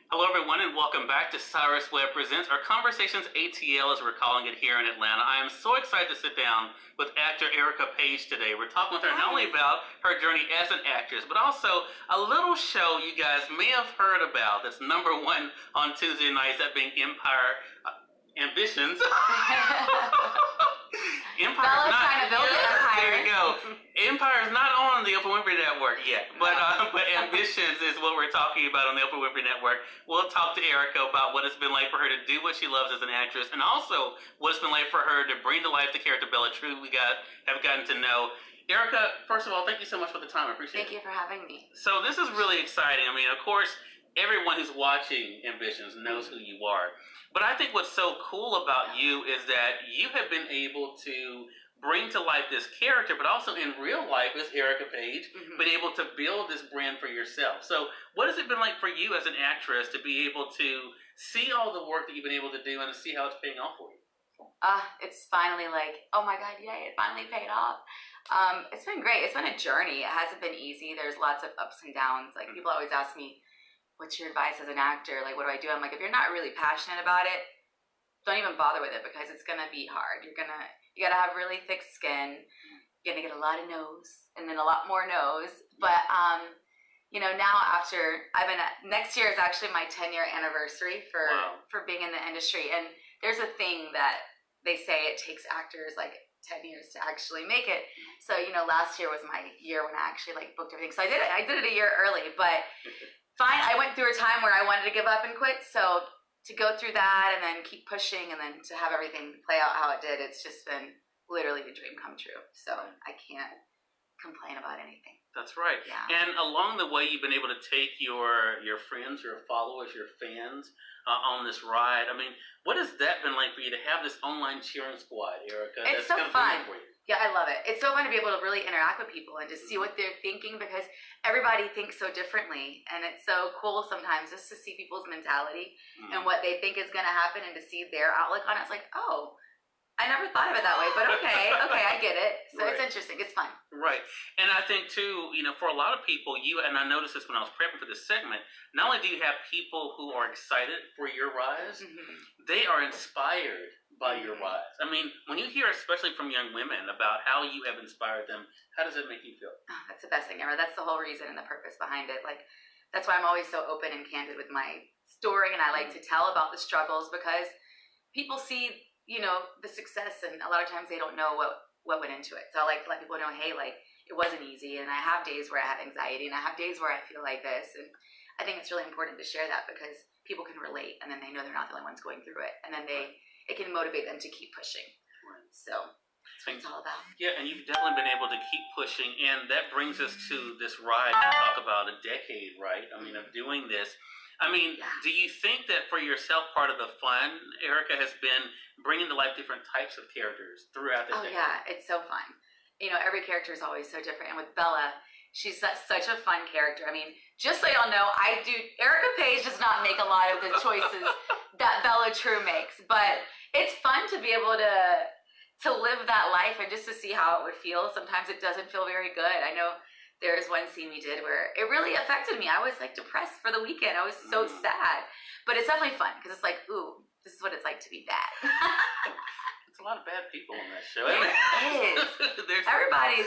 Hello, everyone, and welcome back to Cyrus Webb Presents, or Conversations ATL, as we're calling it here in Atlanta. I am so excited to sit down with actor Erica Page today. We're talking with her not only about her journey as an actress, but also a little show you guys may have heard about that's #1 on Tuesday nights, that being Empire Ambitions. Bella's trying to build an empire. There you go. Empire is not on the Oprah Winfrey Network yet, but Ambitions is what we're talking about on the Oprah Winfrey Network. We'll talk to Erica about what it's been like for her to do what she loves as an actress, and also what it's been like for her to bring to life the character Bella True have gotten to know. Erica, first of all, thank you so much for the time. I appreciate it. Thank you for having me. So this is really exciting. I mean, of course, everyone who's watching Ambitions knows who you are. But I think what's so cool about you is that you have been able to bring to life this character, but also in real life as Erica Page, been able to build this brand for yourself. So what has it been like for you as an actress to be able to see all the work that you've been able to do and to see how it's paying off for you? It's finally like, oh my God, yay, it finally paid off. It's been great. It's been a journey. It hasn't been easy. There's lots of ups and downs. Like people always ask me, what's your advice as an actor? Like, what do I do? I'm like, if you're not really passionate about it, don't even bother with it because it's going to be hard. You got to have really thick skin. You're going to get a lot of no's and then a lot more no's. But, now after next year is actually my 10-year anniversary for being in the industry. And there's a thing that they say it takes actors like 10 years to actually make it. So, last year was my year when I actually booked everything. So I did it a year early, but fine. I went through a time where I wanted to give up and quit. So to go through that and then keep pushing and then to have everything play out how it did, it's just been literally the dream come true. So I can't complain about anything. That's right. Yeah. And along the way, you've been able to take your friends, your followers, your fans on this ride. I mean, what has that been like for you to have this online cheering squad, Erica? It's so fun. Yeah, I love it. It's so fun to be able to really interact with people and to see what they're thinking because everybody thinks so differently. And it's so cool sometimes just to see people's mentality and what they think is going to happen and to see their outlook on it. It's like, oh, I never thought of it that way, but okay, I get it. So It's interesting. It's fun. Right. And I think, too, for a lot of people, and I noticed this when I was prepping for this segment, not only do you have people who are excited for your rise, they are inspired by your rise. I mean, when you hear, especially from young women, about how you have inspired them, how does it make you feel? Oh, that's the best thing ever. That's the whole reason and the purpose behind it. That's why I'm always so open and candid with my story, and I like to tell about the struggles because people see the success, and a lot of times they don't know what went into it. So I like to let people know, hey, it wasn't easy, and I have days where I have anxiety, and I have days where I feel like this, and I think it's really important to share that because people can relate, and then they know they're not the only ones going through it, and then it can motivate them to keep pushing. Right. So that's what it's all about. Yeah, and you've definitely been able to keep pushing, and that brings us to this ride. You talk about a decade, right? I mean, of doing this. I mean, do you think that for yourself, part of the fun, Erica, has been bringing to life different types of characters throughout the decade? Oh, yeah. It's so fun. Every character is always so different. And with Bella, she's such a fun character. I mean, just so y'all know, Erica Page does not make a lot of the choices that Bella True makes. But it's fun to be able to live that life and just to see how it would feel. Sometimes it doesn't feel very good. I know there's one scene we did where it really affected me. I was depressed for the weekend. I was so sad. But it's definitely fun because it's like, ooh, this is what it's like to be bad. It's a lot of bad people on that show. It is. Everybody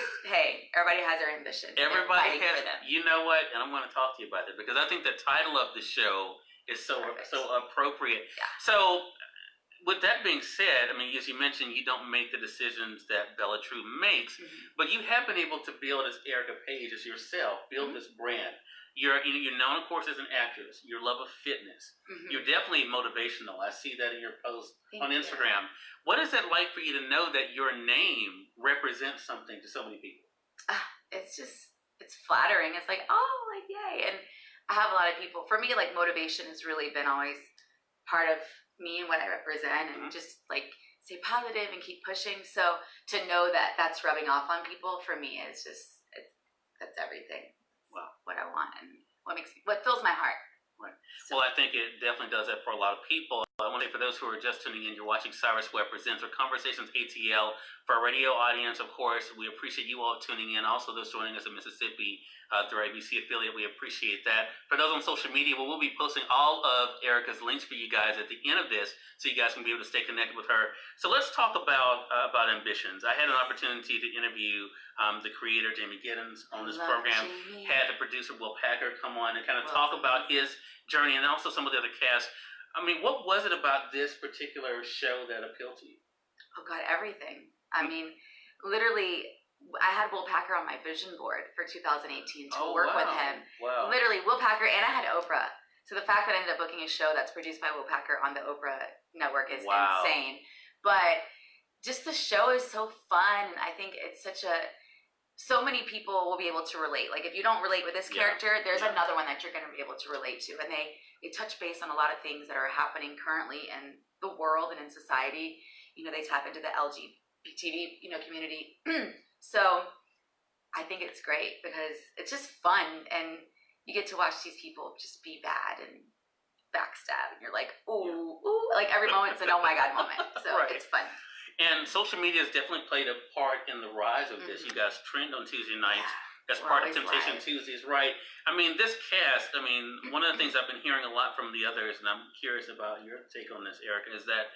has their ambition. Everybody has. You know what? And I'm going to talk to you about that because I think the title of the show is so appropriate. Yeah. So with that being said, I mean, as you mentioned, you don't make the decisions that Bella True makes, but you have been able to build as Erica Page, as yourself, build this brand. You're known, of course, as an actress. Your love of fitness. You're definitely motivational. I see that in your post on Instagram. What is it like for you to know that your name represents something to so many people? It's flattering. It's like, oh, yay. And I have a lot of people. For me, motivation has really been always part of me and what I represent, and just stay positive and keep pushing. So to know that that's rubbing off on people, for me is that's everything. Wow. What I want and what fills my heart. Right. So, well, I think it definitely does that for a lot of people. I I want to say for those who are just tuning in, you're watching Cyrus Webb Presents or Conversations ATL. For our radio audience, of course, we appreciate you all tuning in. Also, those joining us in Mississippi through our ABC affiliate, we appreciate that. For those on social media, we'll be posting all of Erica's links for you guys at the end of this, so you guys can be able to stay connected with her. So let's talk about ambitions. I had an opportunity to interview the creator, Jamie Giddens, on this program. Jamie. Had the producer, Will Packer, come on and kind of talk about his journey and also some of the other cast. I mean, what was it about this particular show that appealed to you? Oh God, everything. I mean, literally, I had Will Packer on my vision board for 2018 to work with him. Wow. Literally, Will Packer, and I had Oprah. So the fact that I ended up booking a show that's produced by Will Packer on the Oprah network is insane. But just the show is so fun, and I think it's so many people will be able to relate. Like, if you don't relate with this character, there's another one that you're going to be able to relate to. And they touch base on a lot of things that are happening currently in the world and in society. You know, they tap into the LGBT, community. So I think it's great because it's just fun, and you get to watch these people just be bad and backstab, and you're like, ooh, like every moment's an oh my God moment. So it's fun. And social media has definitely played a part in the rise of this. You guys trend on Tuesday nights as part of Temptation Tuesdays, right? I mean, this cast, one of the things I've been hearing a lot from the others, and I'm curious about your take on this, Erica, is that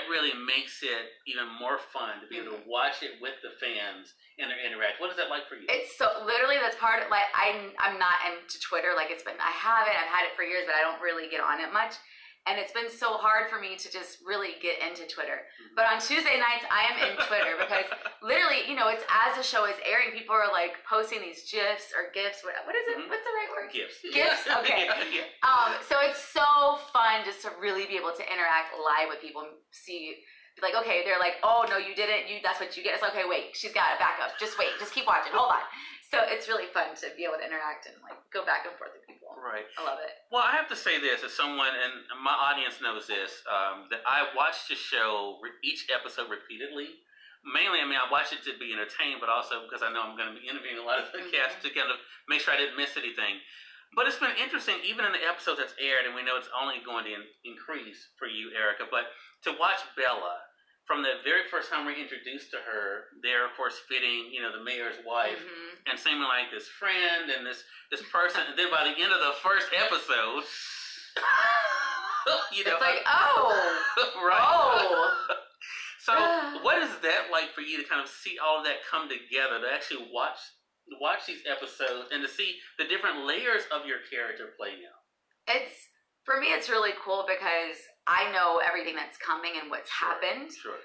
really makes it even more fun to be able to watch it with the fans and interact. What is that like for you? It's so, literally, that's part of, like, I'm not into Twitter. Like, I've had it for years, but I don't really get on it much. And it's been so hard for me to just really get into Twitter. But on Tuesday nights, I am in Twitter because literally, it's as the show is airing, people are like posting these GIFs or GIFs. What is it? What's the right word? GIFs. GIFs? Okay. So it's so fun just to really be able to interact live with people and see, like, okay, they're like, oh, no, you didn't. That's what you get. It's like, okay, wait, she's got it. Back up. Just wait. Just keep watching. Hold on. So it's really fun to be able to interact and like go back and forth with people. Right. I love it. Well, I have to say this as someone, and my audience knows this, that I watched the show, each episode repeatedly. Mainly, I watched it to be entertained, but also because I know I'm going to be interviewing a lot of the cast to kind of make sure I didn't miss anything. But it's been interesting, even in the episodes that's aired, and we know it's only going to increase for you, Erica, but to watch Bella, from the very first time we're introduced to her, they're of course fitting, the mayor's wife, and seeming like this friend and this person, and then by the end of the first episode, it's like, oh, right. Oh. So, what is that like for you to kind of see all of that come together, to actually watch these episodes and to see the different layers of your character play out? For me, it's really cool because I know everything that's coming and what's happened. Sure.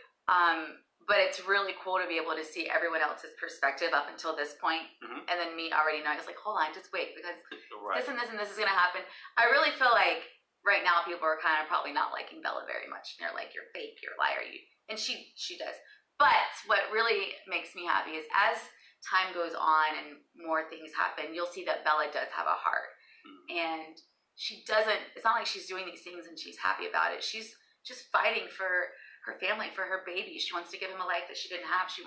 But it's really cool to be able to see everyone else's perspective up until this point. And then me already knowing, it's like, hold on, just wait, because this and this and this is going to happen. I really feel like right now people are kind of probably not liking Bella very much. And they're like, you're fake, you're a liar. And she does. But what really makes me happy is as time goes on and more things happen, you'll see that Bella does have a heart. And she doesn't, it's not like she's doing these things and she's happy about it. She's just fighting for her family, for her baby. She wants to give him a life that she didn't have. She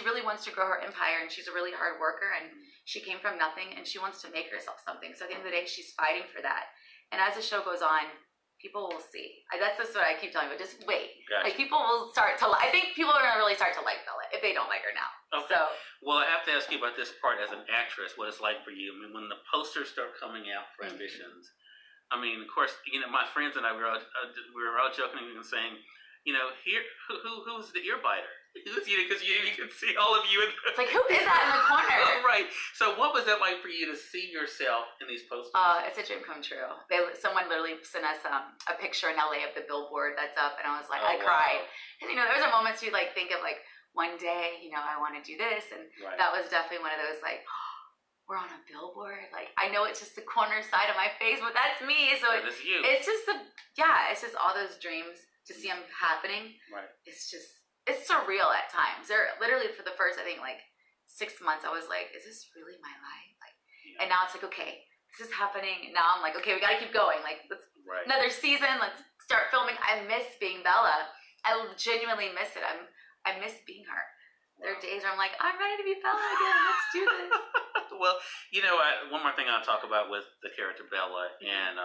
really wants to grow her empire, and she's a really hard worker, and she came from nothing, and she wants to make herself something. So at the end of the day, she's fighting for that. And as the show goes on, people will see. That's just what I keep telling you, just wait. Gotcha. Like, people will start to, I think people are going to really start to like Bella if they don't like her now. Okay. So, well, I have to ask you about this part as an actress, what it's like for you. When the posters start coming out for Ambitions, of course, my friends and I, we were all joking and saying, here, who's the ear biter? Because you can see all of you. It's like, who is that in the corner? Right. So what was that like for you to see yourself in these posters? It's a dream come true. Someone literally sent us a picture in LA of the billboard that's up, and I was like, I cried. And those are moments you like think of, like, one day, I want to do this, and that was definitely one of those, like, we're on a billboard. Like, I know it's just the corner side of my face, but that's me. So that's you. It's just it's just all those dreams to see them happening. Right. It's surreal at times. Literally for the first, I think, like 6 months, I was like, is this really my life? Like, and now it's like, okay, this is happening. And now I'm like, okay, we got to keep going. Like, let's another season. Let's start filming. I miss being Bella. I genuinely miss it. I miss being her. There are days where I'm like, I'm ready to be Bella again. Let's do this. Well, one more thing I'll talk about with the character Bella, and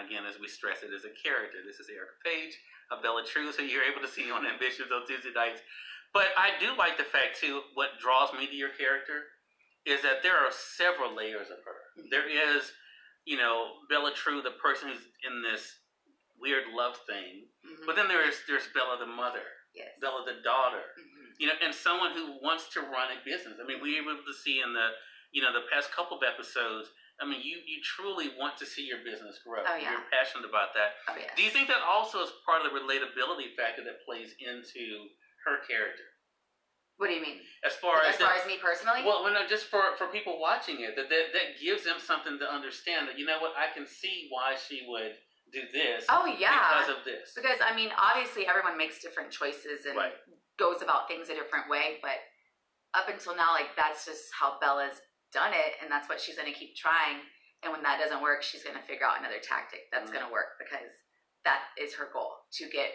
again, as we stress, it is a character. This is Erica Page, Bella True, so you're able to see on Ambitions on Tuesday nights. But I do like the fact, too, what draws me to your character is that there are several layers of her. There is, Bella True, the person who's in this weird love thing, but then there's Bella the mother, Bella the daughter, and someone who wants to run a business. I mean, we were able to see in the past couple of episodes, I mean, you truly want to see your business grow. Oh, yeah. You're passionate about that. Oh, yes. Do you think that also is part of the relatability factor that plays into her character? What do you mean? As far as me personally? Well, no, just for people watching it, that gives them something to understand that, I can see why she would do this. Oh, yeah. Because of this. Because, I mean, obviously everyone makes different choices and goes about things a different way, but up until now, that's just how Bella's done it, and that's what she's going to keep trying. And when that doesn't work, she's going to figure out another tactic that's going to work, because that is her goal, to get,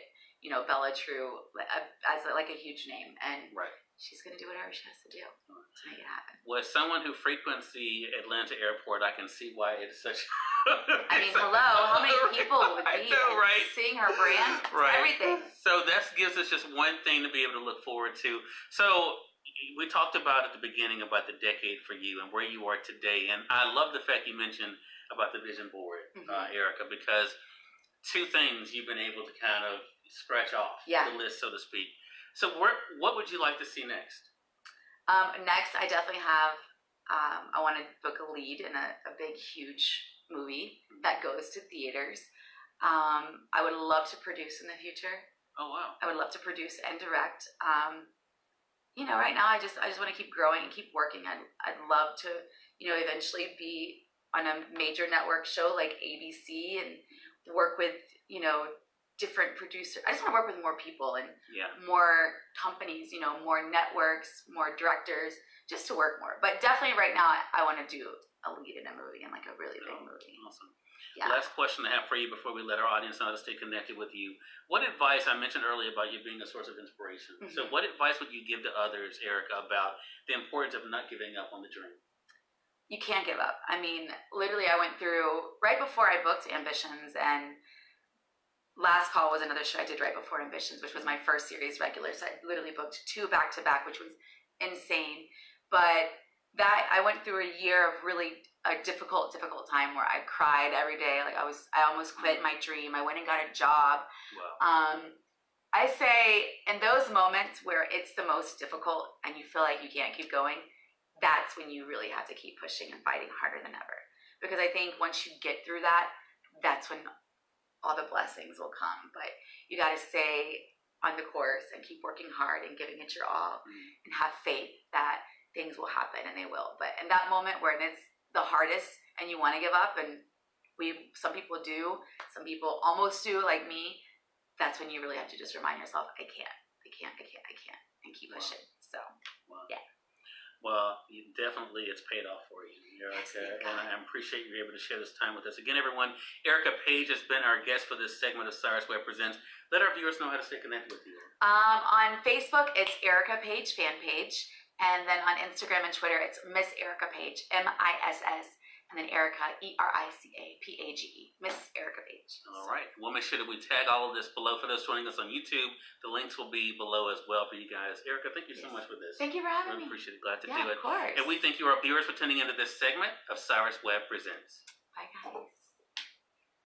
Bella True as a huge name. And she's going to do whatever she has to do to make it happen. Well, as someone who frequents the Atlanta airport, I can see why it is such. I mean, hello, how many people would be seeing her brand? Everything. So that gives us just one thing to be able to look forward to. So we talked about at the beginning about the decade for you and where you are today, and I love the fact you mentioned about the vision board, Erica, because two things you've been able to kind of scratch off the list, so to speak. So what would you like to see next? Next, I definitely have, I want to book a lead in a big, huge movie that goes to theaters. I would love to produce in the future. Oh, wow. I would love to produce and direct. Right now I just want to keep growing and keep working. I'd love to, eventually be on a major network show like ABC and work with, different producers. I just want to work with more people and more companies, more networks, more directors, just to work more. But definitely right now I want to do a lead in a movie, and a really big movie. Awesome. Yeah. Last question I have for you before we let our audience know how to stay connected with you. What advice, I mentioned earlier about you being a source of inspiration. So what advice would you give to others, Erica, about the importance of not giving up on the dream? You can't give up. I mean, literally I went through, right before I booked Ambitions, and Last Call was another show I did right before Ambitions, which was my first series regular. So I literally booked 2 back-to-back, which was insane. But that, I went through a year of really a difficult time where I cried every day. I almost quit my dream. I went and got a job. Wow. I say in those moments where it's the most difficult and you feel like you can't keep going, that's when you really have to keep pushing and fighting harder than ever. Because I think once you get through that, that's when all the blessings will come. But you got to stay on the course and keep working hard and giving it your all, and have faith that things will happen, and they will. But in that moment where it's the hardest and you want to give up, and some people do, some people almost do, like me, that's when you really have to just remind yourself, I can't, and keep pushing. So, yeah. Well, it's paid off for you, Erica, and I appreciate you able to share this time with us. Again, everyone, Erica Page has been our guest for this segment of Cyrus Webb Presents. Let our viewers know how to stay connected with you. On Facebook, it's Erica Page fan page, and then on Instagram and Twitter, it's Miss Erica Page, MISS, and then Erica, ERICAPAGE, Miss Erica Page. All right. We'll make sure that we tag all of this below for those joining us on YouTube. The links will be below as well for you guys. Erica, thank you so much for this. Thank you for having me. Appreciate it. Glad to do Yeah, it. of course. And we thank you, our viewers, for tuning into this segment of Cyrus Webb Presents. Bye, guys.